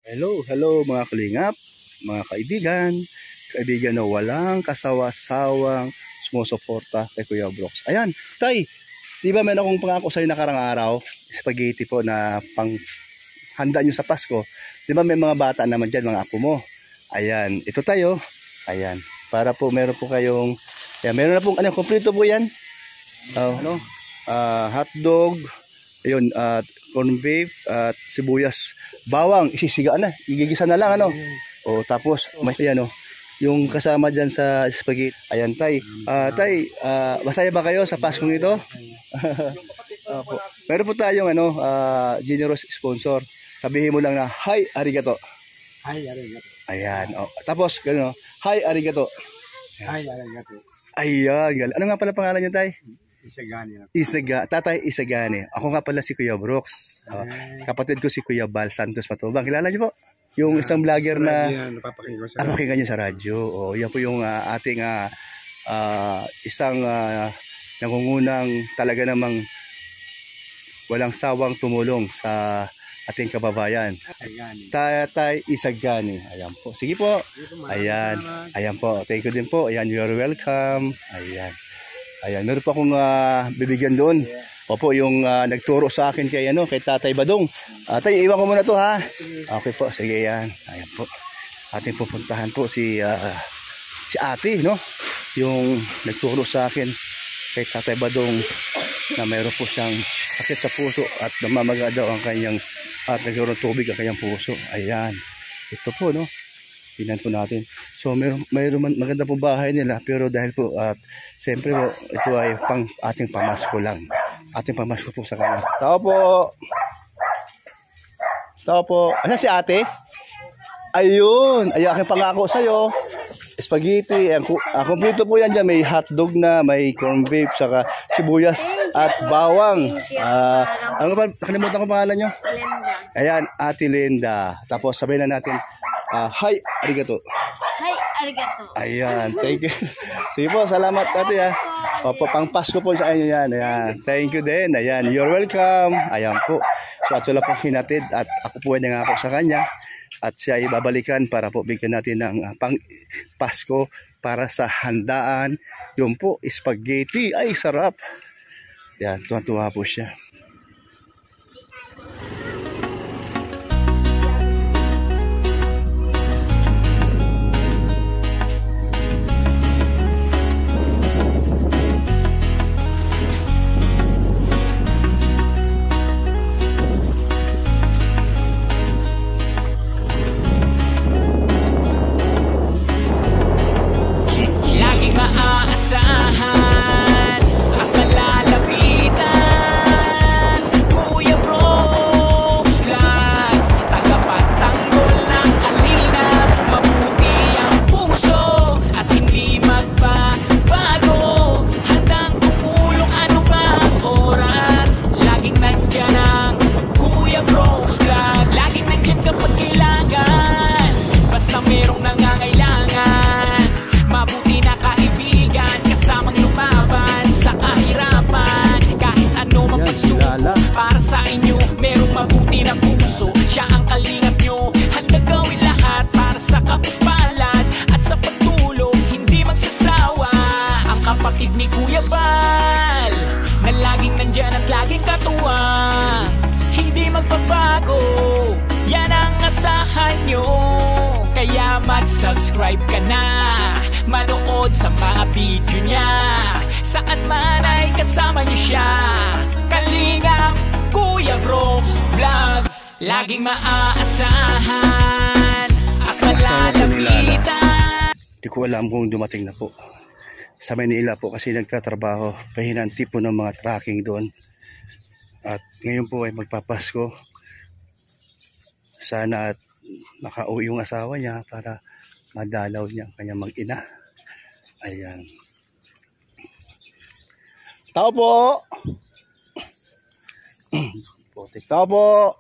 Hello mga kalingap, mga kaibigan na walang kasawa-sawang sumusuporta kay Kuya Brooks. Ayan, Tay, di ba meron akong pangako sa'yo nakarang araw, spaghetti po na pang handa nyo sa Pasko. Di ba may mga bata naman dyan, mga apo mo. Ayan, ito tayo. Ayan, para po meron po kayong, ayan, meron na pong, kompleto po yan. Hotdog, ayun, corn beef at sibuyas, bawang, isisigaan na, igigisa na lang o tapos may yung kasama diyan sa spaghetti. Ayan, Tay. Tay, masaya ba kayo sa Paskong ito? Meron po tayong generous sponsor. Sabihin mo lang na hi arigato. Hi arigato. Ayan, tapos gano'n, hi arigato. Hi arigato. Ayan, ano nga pala pangalan niyo, Tay? Isagani. Tatay Isagani. Ako nga pala si Kuya Brooks. Kapatid ko si Kuya Bal Santos Matubang. Kilala niyo po? Yung isang vlogger na napapakinggan niyo sa radyo. Yan po yung ating isang nangungunang talaga namang walang sawang tumulong sa ating kababayan. Tatay Isagani. Ayan po. Sige po. Ayan. Ayan po. Thank you din po. Ayan, you are welcome. Ayan. Ayan, meron pa akong bibigyan doon. Opo, yung nagturo sa akin kay Tatay Badong. Tay, iwan ko muna to, ha. Okay po, sige yan. Ayan po. Ating pupuntahan po si Ate, no? Yung nagturo sa akin kay Tatay Badong na meron po siyang sakit sa puso at namamaga daw ang kanyang at nagkaroon tubig ang kanyang puso. Ayan. Ito po, no? Tingnan po natin. So mayroon maganda po bahay nila, pero dahil po siyempre po ito ay ating pamasko lang. Ating pamasko po sa kanya. Tao po. Tao po. Ano si Ate? Ayun, ay aking pangako sa iyo. Spaghetti, kompleto po yan dyan. May hotdog na, may corn beef, saka sibuyas at bawang. Ano ba? Nakalimutan ko pangalan nyo? Linda. Ayan, Ate Linda. Tapos sabihin na natin, hi, arigato. Hi, arigato. Ayan, thank you. Sige po, salamat Ate Opo, pang Pasko po sa inyo yan. Ayan, thank you din. Ayan, you're welcome. Ayan po. So, ato lang po hinatid at ako po ay nangako sa kanya. At siya ay babalikan para po bigyan natin ng pang Pasko para sa handaan. Yung po, spaghetti. Ay, sarap. Ayan, tuwa-tuwa po siya. Maasahan at malalapitan, Kuya Brooks Vlogs, tagapagtanggol ng kalingap, mabuti ang puso at hindi magbabago, handang tumulong ano ba ang oras, laging nandyan ang Kuya Brooks Vlogs, laging nandyan kapag kailangan, basta merong nangangailangan, mabuti na kaibigan, kasamang lumaban sa kahirapan, kahit ano mang pagsubok para sa inyo, merong mabuti na puso, siya ang kalingap nyo, handa gawin lahat para sa kapuspalad at sa pagtulong, hindi magsasawa ang kapatid ni Kuya Bal, na laging nandyan at laging katuwang, hindi magbabago, yan ang asahan nyo. Kaya mag-subscribe ka na, manood sa mga video niya, saan man ay kasama niyo siya. Kalingap Kuya Brooks Vlogs, laging maaasahan at malalapitan. Hindi ko alam kung dumating na po sa Manila po kasi nagtatrabaho, pahinanti po ng mga tracking doon. At ngayon po ay magpapasko. Sana at nakauwi yung asawa niya para madalaw niya ang kanyang mag-ina. Ayan. Tao po. Tao po.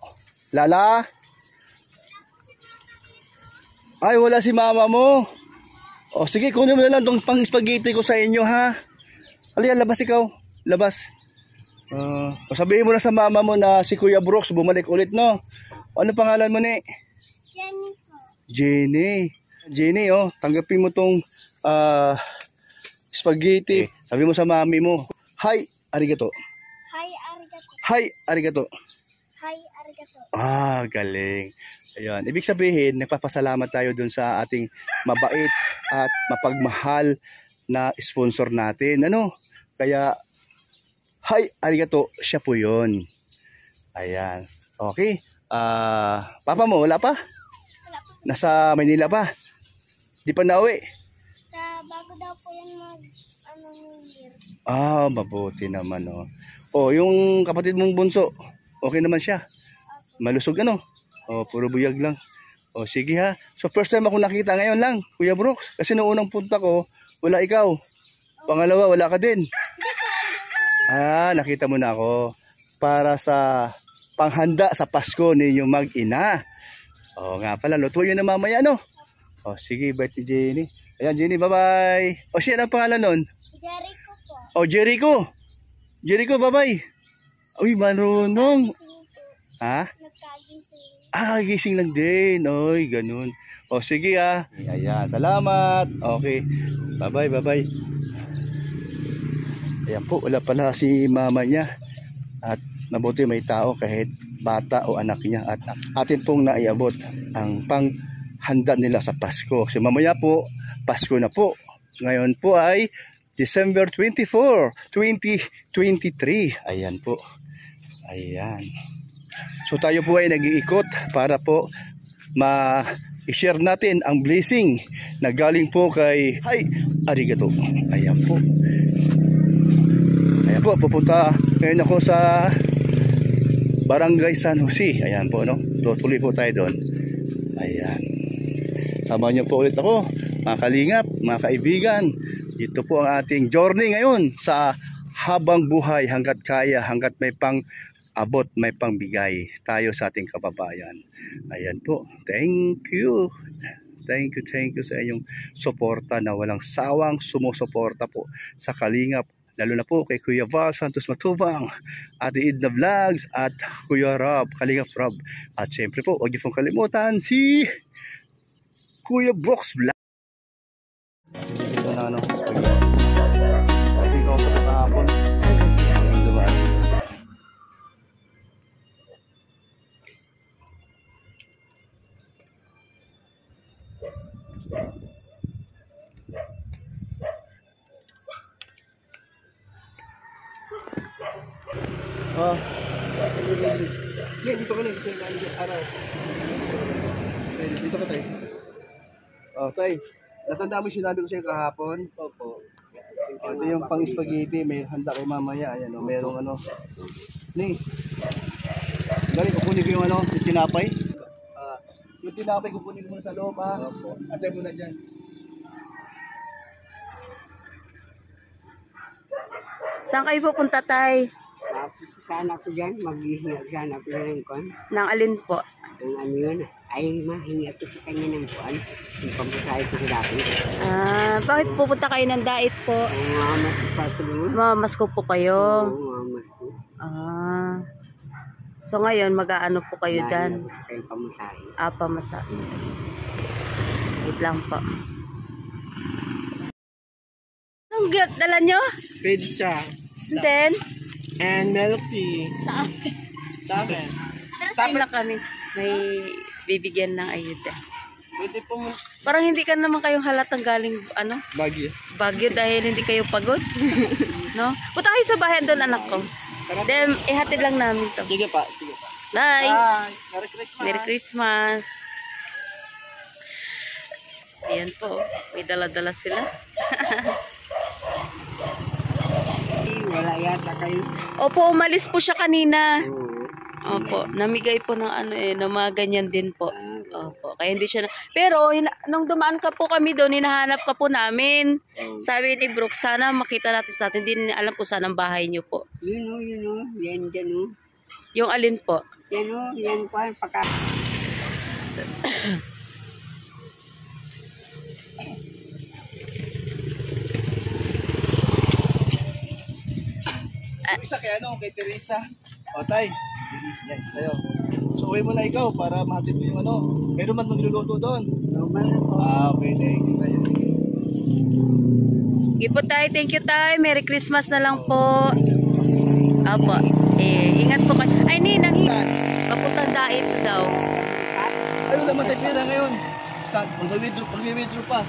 Lala. Ay, wala si mama mo. O sige, kunin mo na lang itong pang spaghetti ko sa inyo, ha. Halika, labas ikaw. Labas. Sabihin mo na sa mama mo na si Kuya Brooks bumalik ulit, no? Ano pangalan mo ni? Jenny po. Jenny, oh, tanggapin mo tong spaghetti. Sabi mo sa mami mo, hi, arigato. Hi, arigato. Hi, arigato. Hi, arigato. Galing. Ayun. Ibig sabihin, nagpapasalamat tayo dun sa ating mabait at mapagmahal na sponsor natin. Ano? Kaya, hi, arigato. Siya po yun. Ayan. Okay. Papa mo, wala pa? Wala po. Nasa Manila pa? Di pa nauwi? Bago daw po yan New Year. Mabuti naman, oh. Oh, yung kapatid mong bunso, okay naman siya? Malusog ano? Puro buyag lang. Sige ha. So first time ako nakita ngayon lang, Kuya Brooks. Kasi noong unang punta ko, wala ikaw. Pangalawa, wala ka din. Nakita mo na ako. Para sa panghanda sa Pasko ninyo mag-ina. Nga pala, lutuin na mamaya, no? Sige, bait ni Jenny. Ayan, Jenny, bye-bye. Siya ang pangalan nun? Jericho po. Jericho. Jericho, bye-bye. Uy, marunong. Ha? Nagkagising. Gising lang din. Oy, ganun. Sige ha. Ayan, salamat. Okay. Bye-bye, bye-bye. Ayan po, wala pala si mama niya. At mabuti may tao kahit bata o anak niya. At atin pong naiabot ang panghanda nila sa Pasko. Kasi mamaya po, Pasko na po. Ngayon po ay December 24, 2023. Ayan po. Ayan. So tayo po ay nag-iikot para po ma-share natin ang blessing na galing po kay Hi, arigato. Ayan po. Ayan po, pupunta ngayon ako sa Barangay San Jose. Ayan po, no? Tutuloy po tayo doon. Ayan. Sama niyo po ulit ako, mga kalingap, mga kaibigan. Ito po ang ating journey ngayon sa habang buhay, hanggat kaya, hanggat may pang abot, may pangbigay tayo sa ating kababayan. Ayan po. Thank you. Thank you sa inyong suporta na walang sawang sumusuporta po sa Kalingap. Lalo na po kay Kuya Val Santos Matubang, Ate Edna Vlogs at Kuya Rob, Kalingap Rob. At syempre po, huwag niyo pong kalimutan si Kuya Brooks Vlog. Ito na ano, hindi ko pa kahapon. Dito ka na, kasi araw. Dito ka tayo. Tay, natanda mo sinabi ko sa'yo kahapon? Opo. Ito yung pang spaghetti, may handa kay mamaya. Ayan, merong ano. Galing, kukunin ko yung ano, yung tinapay. Yung tinapay, kukunin ko muna sa loob, ha? Opo. Atay mo na dyan. Saan kayo pupunta, Tay? Sana ko dyan, maghihinga sana ko ng kuwan. Nang alin po? Kung ano yun, ay mahinga ko sa kanya ng kuwan. Yung pampasahe ko sa dati. Bakit pupunta kayo ng dait po? Ang mamas ko pa ko doon. Mamasko po kayo? Oo, mamas ko. So ngayon, mag-aano po kayo dyan? Mahinga ko sa kanyang pamasahe. Pamasahe. Wait lang po. Anong dala nyo? Pizza. And then? And milk tea. Sa akin. Tapos kami. May bibigyan ng ayuda. Pwede po mo. Parang hindi ka naman kayong halatang galing ano? Baguio dahil hindi kayo pagod. No? Punta kayo sa bahay doon, anak ko. Then, ihatid lang namin to. Sige pa. Bye! Merry Christmas. Merry Christmas! So, ayan po. May dala-dala sila. Wala yata kayo. Opo, umalis po siya kanina. Oo. Opo, namigay po ng ano ng mga ganyan din po. Opo, kaya hindi siya Pero, nung dumaan ka po kami doon, hinahanap ka po namin. Sabi ni Brooks, sana makita natin sa atin. Hindi alam po saan ang bahay niyo po. Yun o. Yan dyan o. Yung alin po? Yan o. Yan kuwan. Isa kay ano, kay Teresa. Tay, yan sa'yo. So uwi mo na ikaw para mahatid mo yung ano. Meron man magluluto doon. Okay, thank you tayo. Sige po tayo, thank you tayo. Merry Christmas na lang po. Opo. Ingat po kayo. Ay, ninang, papuntang dait daw. Ayun naman tayo pera ngayon. Mag-withdraw pa.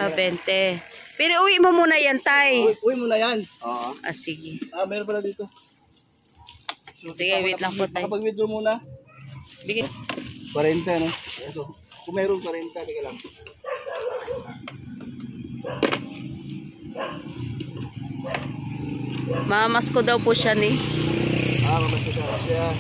20. Pero uwi mo muna yan, tay. Uwi mo na yan. Oo. Sige. Meron pala dito. Sige, wait lang po tayo. Kapag-withdraw muna. Bigay. 40, no? Ito. Kung meron 40, teka lang. Mamas ko daw po siya ni. Mamas ko siya.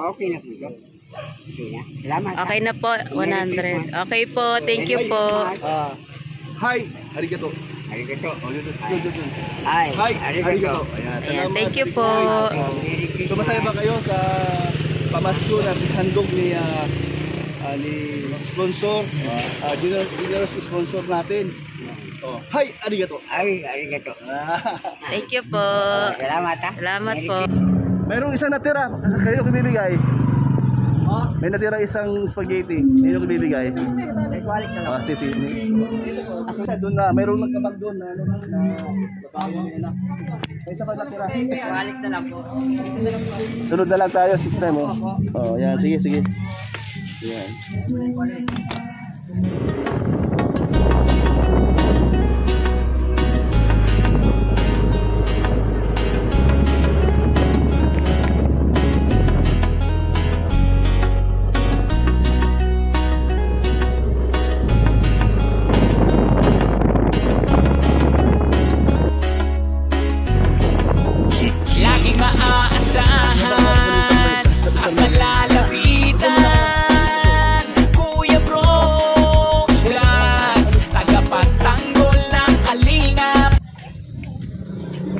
Okay na po ito. Okay na. Salamat. Okay na po, 100. Okay po, thank you po. Hi, arigato. Arigato. Hi, Hi, arigato. Ayan, thank you po. So masaya ba kayo sa pamasko na handog ni sponsor, generous sponsor natin. Oh, hi, arigato. Ay, arigato. Thank you po. Salamat ha. Salamat po. Mayroong isang natira, kayo ko bibigay. May natira isang spaghetti, kayo ko bibigay. Sige. Doon na, mayroong nagkabag doon na babae na. May isa pa natira. Alex na lang po. Sunod na lang tayo, system mo. Oh, yan, sige. Yan. Laging maaasahan at malalapitan. Kuya Brooks Vlogs, tagapagtanggol ng kalingap.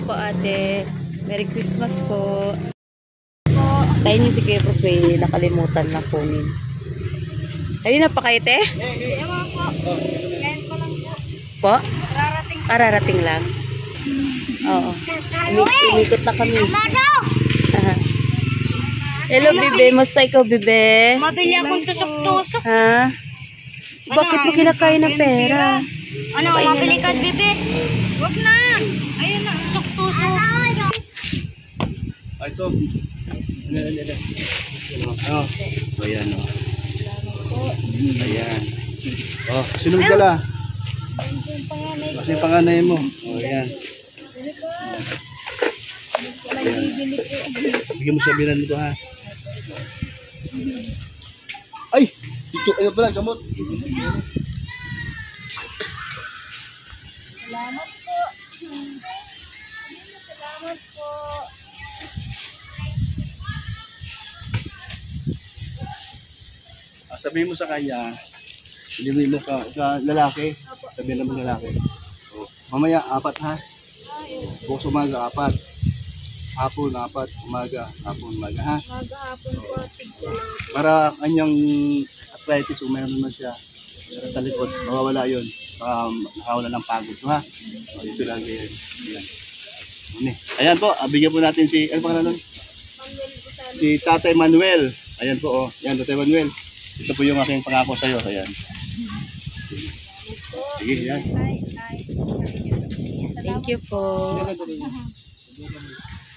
Po ate, Merry Christmas po. Tayo niyo si Kuya Brooks, may nakalimutan na kunin. Kanina pa kayo, te? Ewan po. Yan ko lang po. Po? Rarating. Rarating lang. Oo. Umikot na kami. Amado! Aha. Hello, Bibe. Musta ikaw, Bibe? Mabili akong tusok-tusok. Ha? Bakit mo kinakain ng pera? Ano, mabili ka, bebe? Wag na. Ayun na, tusok-tusok. Ito. Ayan, oh. Ayan. Oh, sinong dala? Kasi yung panganay mo. Oh, ayan. Bigyan mo siya bilan nito, ha? Ay! Ito, ayun pala, gamot. Salamat po. Salamat po. Sabihin mo sa kanya, hindi mo ka lalaki. Sabihin mo lalaki. Oh, mamaya, 4 ha? Bukas umaga, 4. Hapon, 4. Umaga, hapon, umaga ha? Maghapon po. Para kanyang arthritis, umayroon na siya. Pero sa likod, mawawala yun. Nakawala ng pagod. Ha? O, ito lang yan. Ayan po, bigyan po natin si, ano pangalan nun? Si Tatay Manuel. Ayan po, oh. Ayan, Tatay Manuel. Ito po yung aking pangako sa iyo. Ayan. Sige, yan. Thank you po.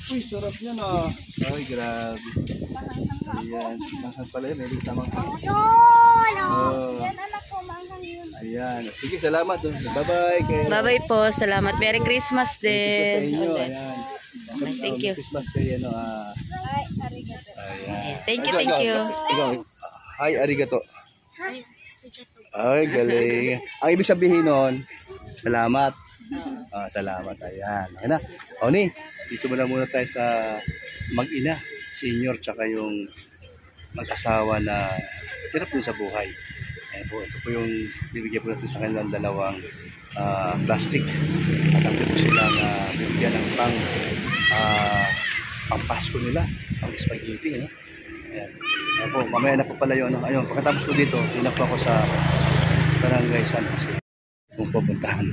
Uy, sarap yan ah. Ay, grabe. Ayan. Nasaan pala yun? May tamang Yan anak ko, manghang yun. Ayan. Sige, salamat. Bye-bye. Bye-bye po. Salamat. Merry Christmas Sa din. inyo. Ulit. Ayan. Thank you. Christmas kayo, ano. Ay, arigato. Ayan. Thank you, thank you. Ikaw. Hi, arigato. Ay, galing. Ang ibig sabihin nun, salamat. Salamat. Ayan. Okay na. Oni, dito muna tayo sa mag-ina, senior, tsaka yung mag-asawa na hirap din sa buhay. Ayan po, ito po yung bibigyan po natin sa kanilang dalawang plastic. At ang po silang bibigyan ng pang Pasko nila, pang spaghetti. Ayan. Ayan po, mamaya na po pala yun. Ayun, pagkatapos ko dito, tinap ako sa Barangay San Jose kung pupuntahan.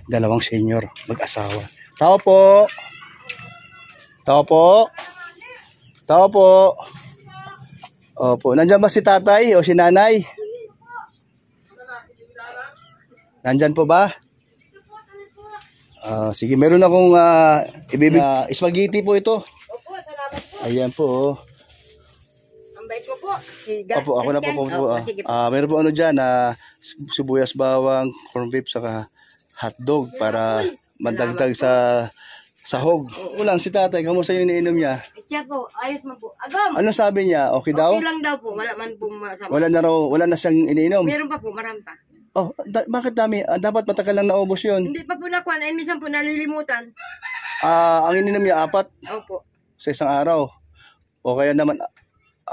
Dalawang senior mag-asawa. Tao po. Tao po. Tao po. Opo, nandiyan ba si tatay o si nanay? Nandyan po ba? Sige, meron akong ibibig. Spaghetti po ito. Opo, salamat po. Ayan po. Ang bait mo po. Opo, ako na po po. Sige po. Meron po ano dyan, sibuyas, bawang, corn beef, saka hotdog para mandagdag sa sahog. Ulang si tatay, kamusta yung iniinom niya? Siya po, ayos mo po. Agam! Ano sabi niya? Okay daw? Okay lang daw po, wala man po masama. Wala na siyang iniinom? Meron pa po, marami pa. Oh, bakit dami? Dapat matagal lang naubos yun. Hindi pa po nakuha, ay minsan po nalilimutan. Ang ininom niya 4 Opo. sa isang araw. O kaya naman 8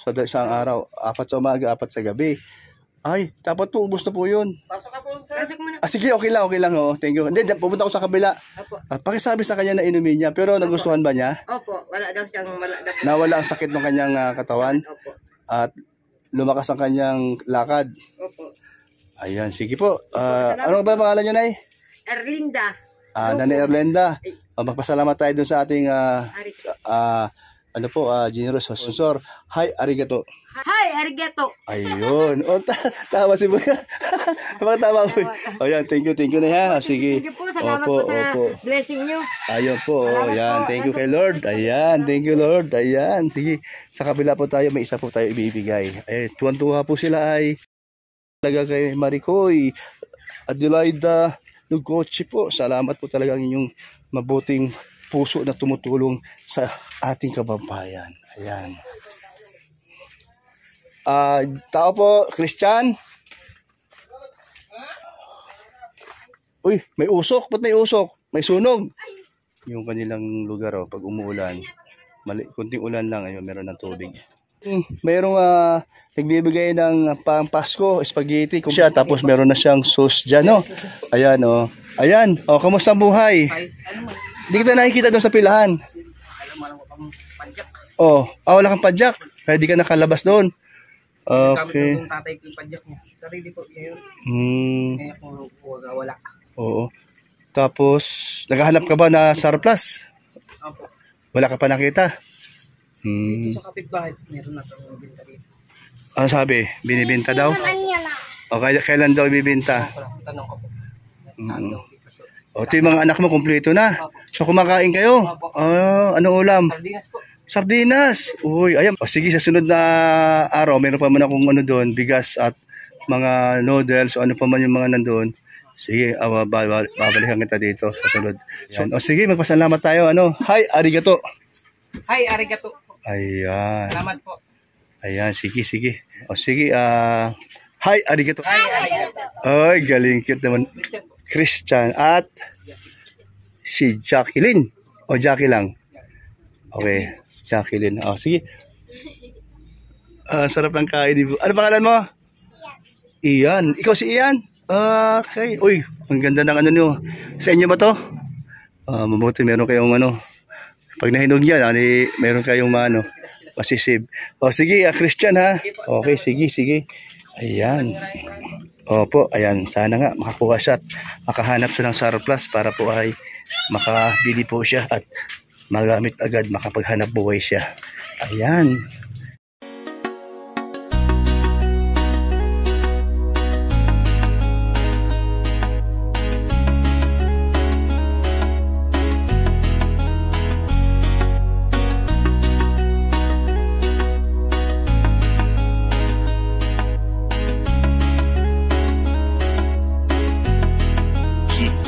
sa isang araw. 4 sa umaga, 4 sa gabi. Ay, dapat po, ubos na po yun. Pasok ka po, sir. Pasok mo na. Sige, okay lang. Oh. Thank you. Hindi, pupunta ako sa kabila. Opo. Pakisabi sa kanya na inumin niya, pero nagustuhan ba niya? Opo, wala daw siyang Nawala ang sakit ng kanyang katawan Opo. at lumakas ang kanyang lakad. Opo. Ayan, sige po. Ano ba pangalan niyo, Nay? Erlinda. Nanay Erlenda. Magpasalamat tayo dun sa ating generous sponsor. Hi, arigato. Hi, arigato. Ayun. Tama si Buya. Tama po. Ayan, thank you na ha. Sige. Thank you po, salamat po sa blessing nyo. Ayun po. Ayan, thank you kay Lord. Ayan, thank you Lord. Ayan, sige. Sa kabila po tayo, may isa po tayo ibibigay. Tuwan-tuwa po sila ay talaga kay Maricoy, Adelaida, Lugochi po. Salamat po talaga ang inyong mabuting puso na tumutulong sa ating kababayan. Ayan. Tao po, Christian. Uy, may usok. Ba't may usok? May sunog. Yung kanilang lugar, pag umuulan, kunting ulan lang, ayun, meron ng tubig. Mayroong nagbibigay ng pang Pasko, spaghetti. Siya, tapos meron na siyang sauce dyan, no? Ayan, oh. Ayan, oh, kamusta ang buhay? Hindi kita nakikita doon sa pilahan. Oh, wala kang padyak. Kaya di ka nakalabas doon. Okay. Gamit ng tatay ko yung padyak niya. Sarili ko yun. Kaya kung wala. Oo. Tapos, naghahanap ka ba na surplus? Opo. Wala ka pa nakita? Dito sa kapitbahay, meron na itong binta dito. Ano sabi? Binibinta daw? O kailan daw ibibinta? Tanong ko po. O, ito yung mga anak mo, kumpleto na. So, kumakain kayo? Ano ulam? Sardinas po. Sardinas! Uy, ayan. O, sige, sa sunod na araw, meron pa man akong doon, bigas at mga noodles o ano pa man yung mga nandoon. Sige, babalikan kita dito sa sunod. O, sige, magpasalamat tayo. Hi, arigato. Hi, arigato. Ayan. Salamat po. Ayan, sige. O, sige, hi, arigato. Hi, arigato. Ay, galing, cute naman. Christian at si Jacqueline. O, Jackie lang. Okay, Jacqueline. O, sige. Sarap ng kain. Ano pangalan mo? Ian. Ikaw si Ian? Okay. Uy, ang ganda ng nyo. Sa inyo ba to? Mabuti meron kayong pag nahinog yan, meron kayong masisib. O sige, Christian ha. Okay, sige. Ayan. Opo, ayan. Sana nga makakuha siya at makahanap siya ng surplus para po ay makabili po siya at magamit agad, makapaghanap buhay siya. Ayan.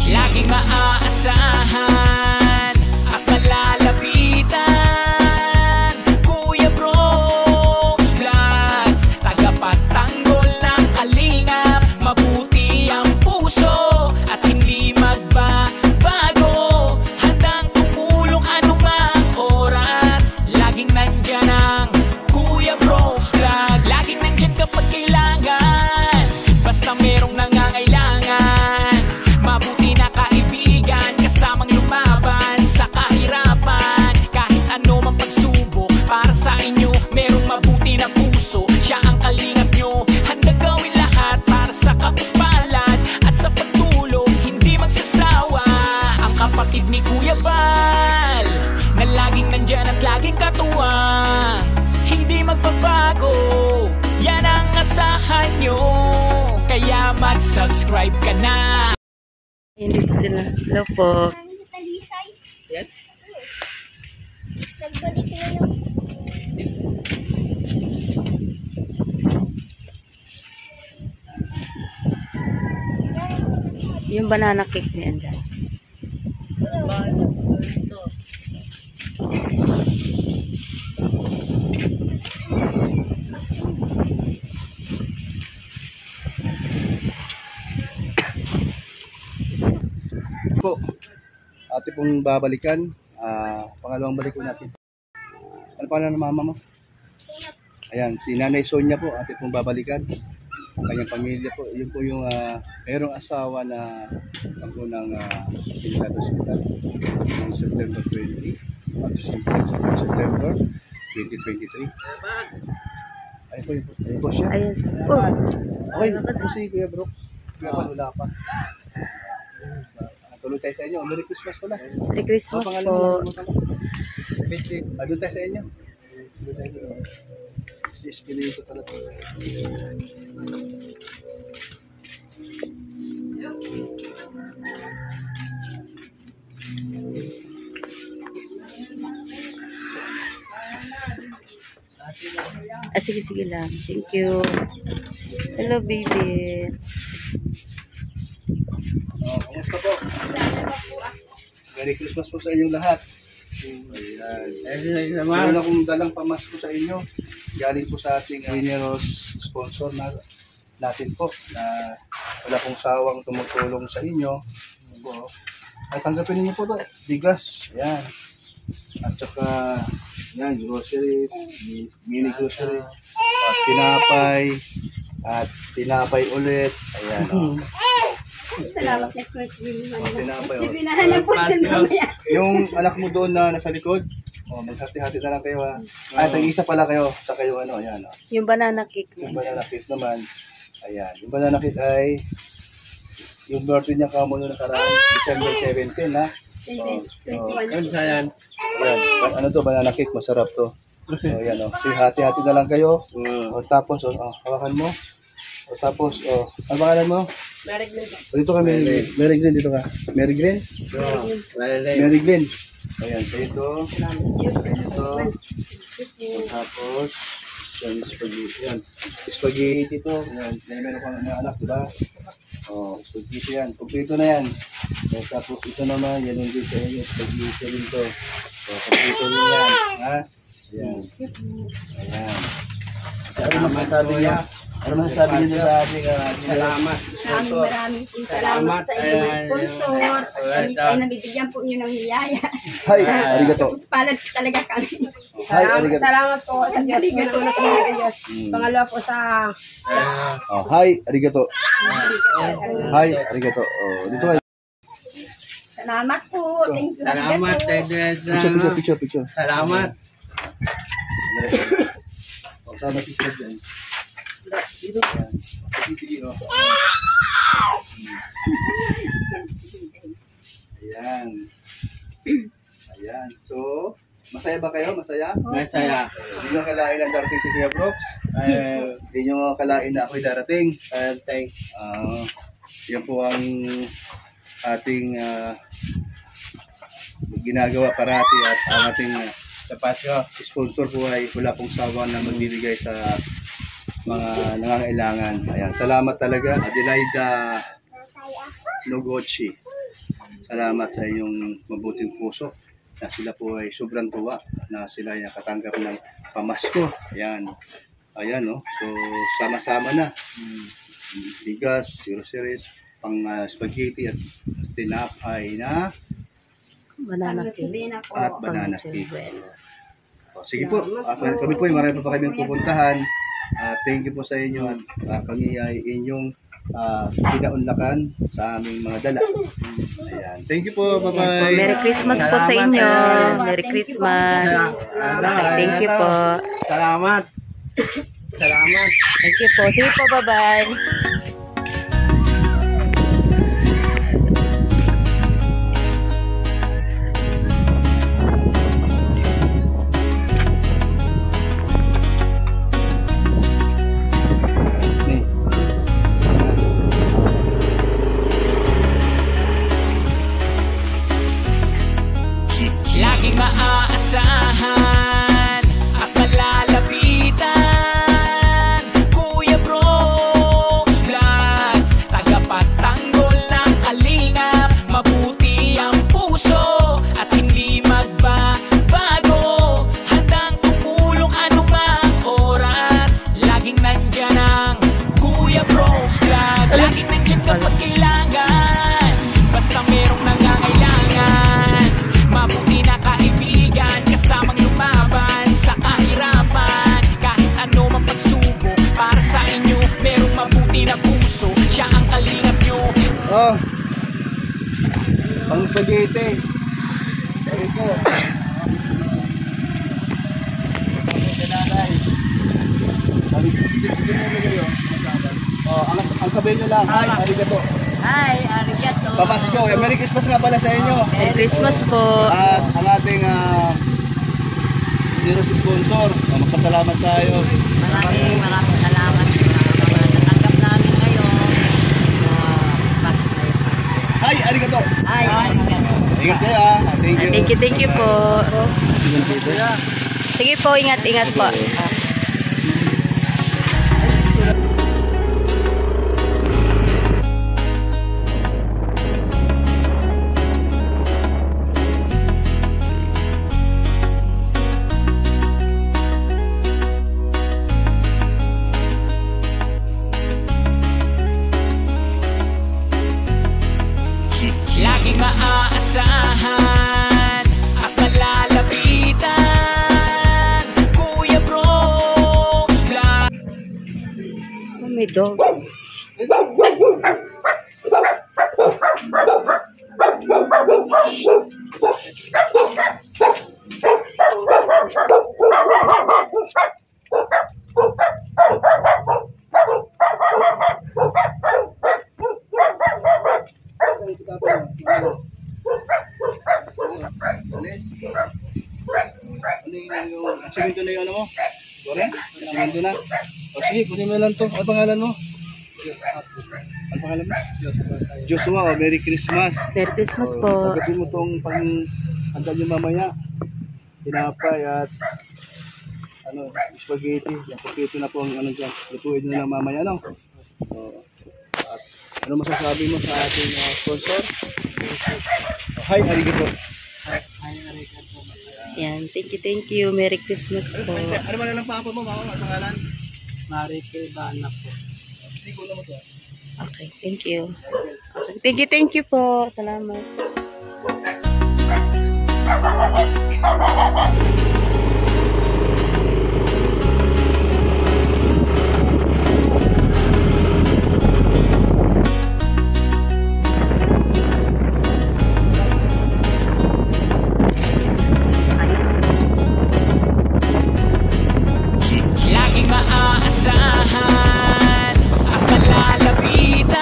Laging maaasahan at malalapitan. Kuya Brooks Vlogs, tagapagtanggol ng kalingap. Mabuti ang puso at nagustuhan nyo, kaya mag-subscribe ka na. Hindi sila. Hello po. Yan. Yung banana cake niya dyan. Po, ate pong babalikan. Pangalawang balik ko natin. Ano pa ng mama mo? Ayan, si Nanay Sonia po, ate pong babalikan. Ang kanyang pamilya po, yun po yung mayroong asawa na ang unang pinilad hospital noong September 20 at September 2023. Ayun po siya. Ayun. Oh, Okay, ito si Kuya Brooks. Kuya Pan, wala pa. Tuloy tayo sa inyo. Merry Christmas pala. Merry Christmas Pangalan po. mo, doon tayo sa inyo. Doon tayo sa inyo. Si Espiritu talaga. Sige lang. Thank you. Hello, baby. Kumusta po? Merry Christmas po sa inyong lahat. Ayan. Meron akong dalang pamasko sa inyo. Galing po sa ating generous sponsor natin po na wala pong sawang tumutulong sa inyo. Po. At tanggapin niyo po to. Bigas. Ayan. At saka yan, groceries, mini groceries, at tinapay ulit. Ayan. Salamat na po. Tinapay. Pinahanap po sa mamaya. Yung anak mo doon na nasa likod, maghati-hati na lang kayo ha. Ay, tag-isa pala kayo. Saka yung ano, ayan. Yung banana cake Yung niya. banana cake naman, ayan. Yung banana cake ay, yung birthday niya kamo noong nakaraan, December 17 ha. Ano Ayan. Ano to, banana cake, masarap to. So, ayan o. So, hati-hati na lang kayo. O, tapos, hawakan mo. O, tapos, ano pangalan mo? Mary Glenn. O, dito ka, Mary Glenn, dito ka. Mary Glenn? Mary Glenn. Ayan, so ito. Ito. Tapos, yan, spaghetti. Yan. Spaghetti ito. Yan, meron kang anak, diba? O, spaghetti yan. Kompleto na yan. O, tapos ito naman, yan yung din sa inyo. Spaghetti rin to. O, kompleto rin yan. Ha? Ayan. Ayan. Ano masasabi niya? Ano masasabi niyo sa ating Salamat. Maraming salamat sa inyong sponsor. Kami ay nabibigyan po niyo ng hiyaya. Hi, arigato. Tapos palad talaga kami. Hi, arigato. Salamat po sa Diyos. Arigato na Salamat sa Diyos. Pangalawa po sa Hi, arigato. Hi, arigato. Oh, dito kayo. Salamat po. Thank you. Salamat, Arigato. Picture. Salamat. Sama picture dyan. Dito. Sige, oh. Ayan. Ayan. So, masaya ba kayo? Masaya? Masaya. Hindi nyo kalain ang darating si Kuya Brooks? Hindi nyo kalain na ako'y darating? Thanks. Yan po ang ating ginagawa parati at ang ating sponsor po ay wala pong sawa na magbibigay sa mga nangangailangan. Ayan, salamat talaga Adelaida Nogochi. Salamat sa inyong mabuting puso na sila po ay sobrang tuwa na sila ay nakatanggap ng pamasko. Ayan. Ayan, no? So, sama-sama na. Bigas, groceries, pang spaghetti at tinapay na Banana cake. at banana cake. O, sige po, kami po ay marami pa kami pupuntahan. Thank you po sa inyo at kami ay inyong pinaunlakan sa aming mga dala. Ayan. Thank you po. Bye-bye. Merry Christmas po sa inyo. Merry Christmas. Thank you po. Salamat. Salamat. Thank you po. Sige po, bye-bye. nandyan ang Kuya Bros Vlog. Laging nandyan kapag kailangan, basta merong nangangailangan. Mabuti na kaibigan, kasamang lumaban sa kahirapan. Kahit ano mang pagsubok, para sa inyo merong mabuti na puso. Siya ang kalingap nyo. Oh, pang spaghetti. Sorry po. Ang sabihin nyo lang, hi, arigato. Hi, arigato. Pamasko, Merry Christmas nga pala sa inyo. Merry Christmas po. At ang ating generous sponsor, magpasalamat tayo. Maraming salamat sa mga natanggap namin ngayon. Hi, arigato. Hi, arigato. Ingat kayo Thank you. Thank you po. Sige po, ingat po. Laging maaasahan at malalapitan. Kuya Bros Vlog. Oh, may dog. Achievement na yung ano mo? Sorry? Achievement na? O sige, kunin mo lang to. Ano pangalan mo? Ano pangalan mo? Joshua. Merry Christmas. Merry Christmas po. Pagdating mo tong pang-handa nyo mamaya. Tinapay at spaghetti. Yung spaghetti na po ang ano dyan. Lutuin nyo lang mamaya, no? At ano masasabi mo sa ating sponsor? Hi, arigato. Yan, thank you. Merry Christmas po. Ano man lang papa mo, mama? Ang pangalan? Maricel Bana po. Okay, thank you. Okay, thank you po. Salamat. Laging maaasahan at malalapitan.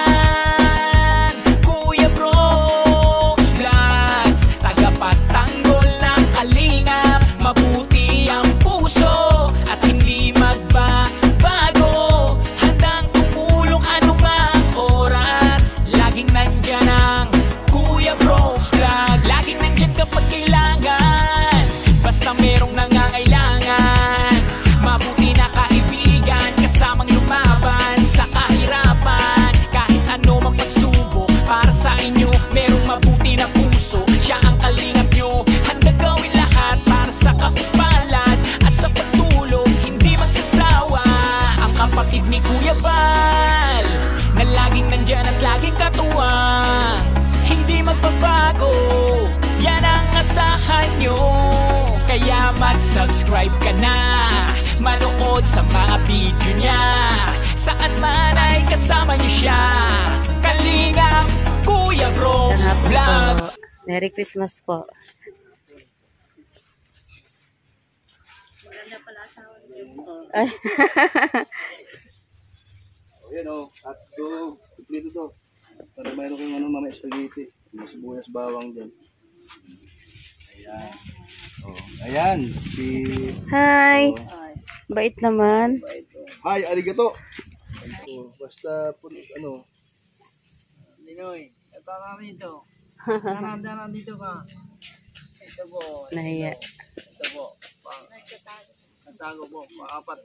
Kuya Bros Vlogs, tagapagtanggol ng kalingap. Mabuti ang puso at hindi magbabago. Handang tumulong anumang oras. Laging nandyan ang Kuya Bros Vlog. Laging nandyan kapag kailangan, basta merong nangangailangan. Mabuti na kaibigan, kasamang lumaban sa kahirapan. Kahit ano mang pagsubok, para sa inyo merong mabuti na puso. Siya ang kalingap nyo, handang gawin lahat para sa kapuspalad at sa pagtulong, hindi magsasawa. Ang kapatid ni Kuya Bal, na laging nandyan at laging katuwang, hindi magbabago, yan ang asahan nyo. Kaya mag-subscribe ka na, manood sa mga video niya. Saan man ay kasama niyo siya. Kalingap Kuya Bros Vlogs. Merry Christmas po. Ay. Ayan at complete to. Para mayroon kang mamaya spaghetti. May sibuyas, bawang dyan. Ayan. Ayan. Hi. Bait naman. Hi, arigato. Basta po, Linoy, ito ka rito. Daran dito ka. Ito po. Nahiya. Ito po. Natago po. Apat.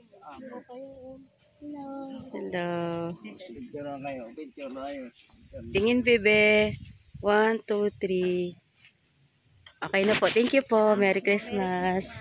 Hello. Picture na kayo. Picture na kayo. Tingin, bebe. 1, 2, 3. Okay na po. Thank you po. Merry Christmas.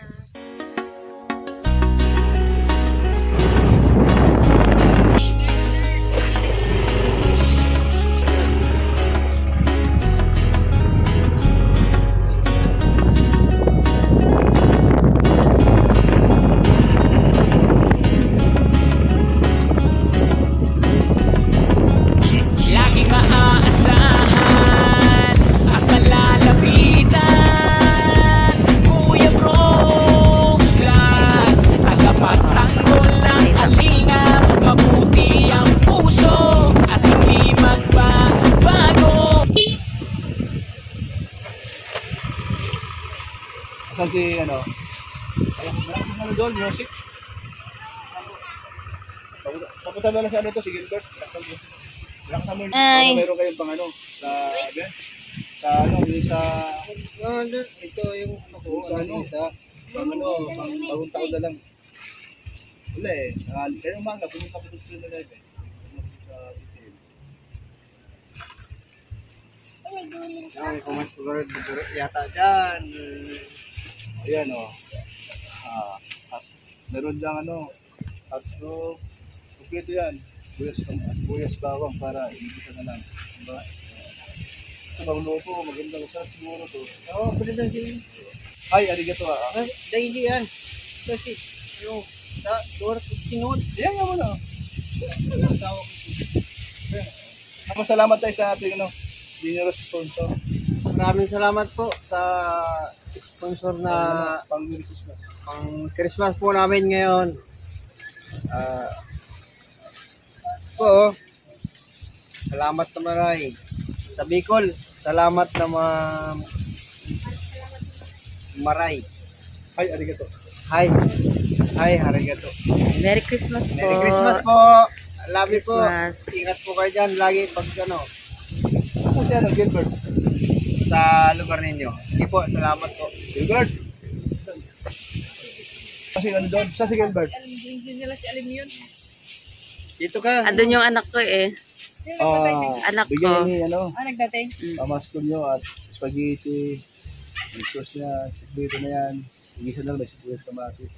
mabuti ang puso at hindi magbabago. Saan si ano? Ano doon, music? Papunta na lang sa ano to, si Gilbert. Relax mo. Ay. Meron kayong pang ano, sa event? Sa ano, sa... ito yung sa ano, pang ano, pang bagong taon na lang. Wala eh. Kaya umaga, pumunta ko sa screen na live eh. Ay, kumas ko yata dyan. Ayan o. Meron lang ano. At so, kompleto yan. Buyas bawang para ibigay na lang. Diba? Sa bagluto, magandang sarap siguro to. Oo, pwede na siya. Ay, arigato ah. Daily yan. Kasi, yung, door, sinod. Ayan nga mo na. Salamat tayo sa ating ano, generous sponsor. Maraming salamat po sa sponsor na Pang Christmas. pang Christmas po namin ngayon. Po, salamat na maray. Sa Bicol, salamat na maray. Ay, arigato. Hi. Hi, harigato. Merry Christmas po. Merry Christmas po. Love you po. Christmas. Ingat po kayo dyan lagi pag ano, Ako si ano, Gilbert. sa lugar ninyo. Hindi po, salamat po. Gilbert. Kasi ano doon? Sa si Gilbert. Dito ka. Andun yung anak ko eh. Anak ko. Bigyan ni ano, nagdating? pamasko nyo at spaghetti. Yung sauce niya, dito na yan. Igisa lang, may sibuyas kamatis.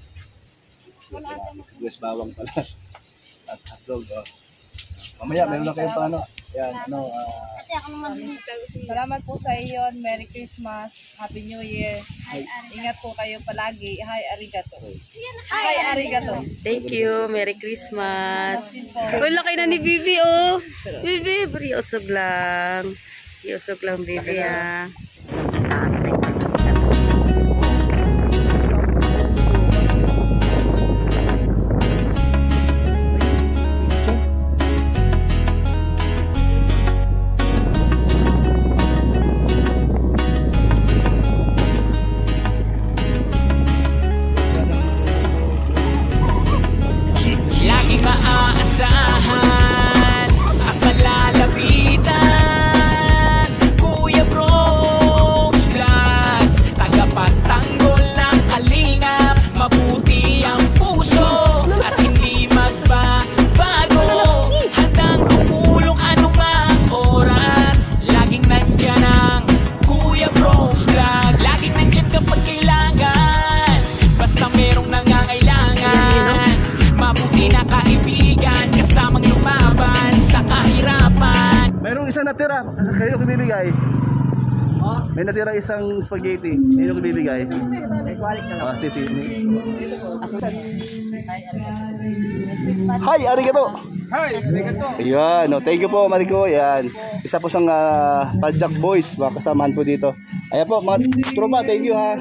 Sibuyas bawang pala. At hotdog. Oh. Mamaya, meron na kayong paano. Yan, ano, Salamat po sa iyon. Merry Christmas. Happy New Year. Ingat po kayo palagi. Hi, arigato. Hi, arigato. Thank you. Merry Christmas. Uy, laki na ni Bibi, oh. Bibi, briosog lang. Briosog lang, Bibi, ah. Laging maaasahan at malalapitan. Kuya Brooks Vlogs, tagapagtanggol ng kalingap. Mabuti ang puso at hindi magbabago. Handang tumulong anumang oras. Laging nandyan ang Kuya Brooks Vlogs. Laging nandyan kapag kailangan. Basta merong nangangailangan. Mabuti na kaibigan, kasamang lumaban sa kahirapan. merong isang natira. Kayo ko bibigay. May natira isang spaghetti. Kayo ko bibigay. Si Hi, arigato. Hi, arigato. Ayan, no, thank you po, Marico. Ayan. Isa po sang Pajak Boys, mga kasamahan po dito. Ayan po, mga tropa, thank you ha.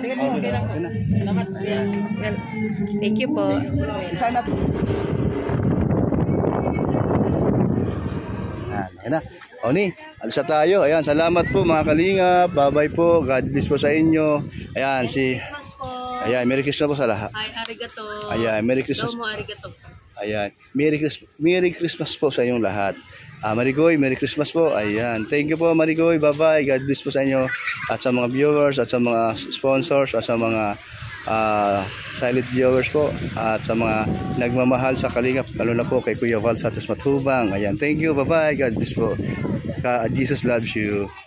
Thank you po. Isa na. Ayan na. O ni, alis na tayo. Ayan, salamat po mga kalingap. Bye-bye po. God bless po sa inyo. Ayan, Ayan, Merry Christmas po sa lahat. Hi, arigato. Ayan, Merry Christmas. Domo arigato. Ayan, Merry Christmas po sa inyong lahat. Marigoy, Merry Christmas po. Ayan, thank you po Marigoy. Bye-bye. God bless po sa inyo. At sa mga viewers, at sa mga sponsors, at sa mga silent viewers po, at sa mga nagmamahal sa kalingap, lalo na po kay Kuya Val Santos Matubang. Ayan, thank you. Bye-bye. God bless po. Jesus loves you.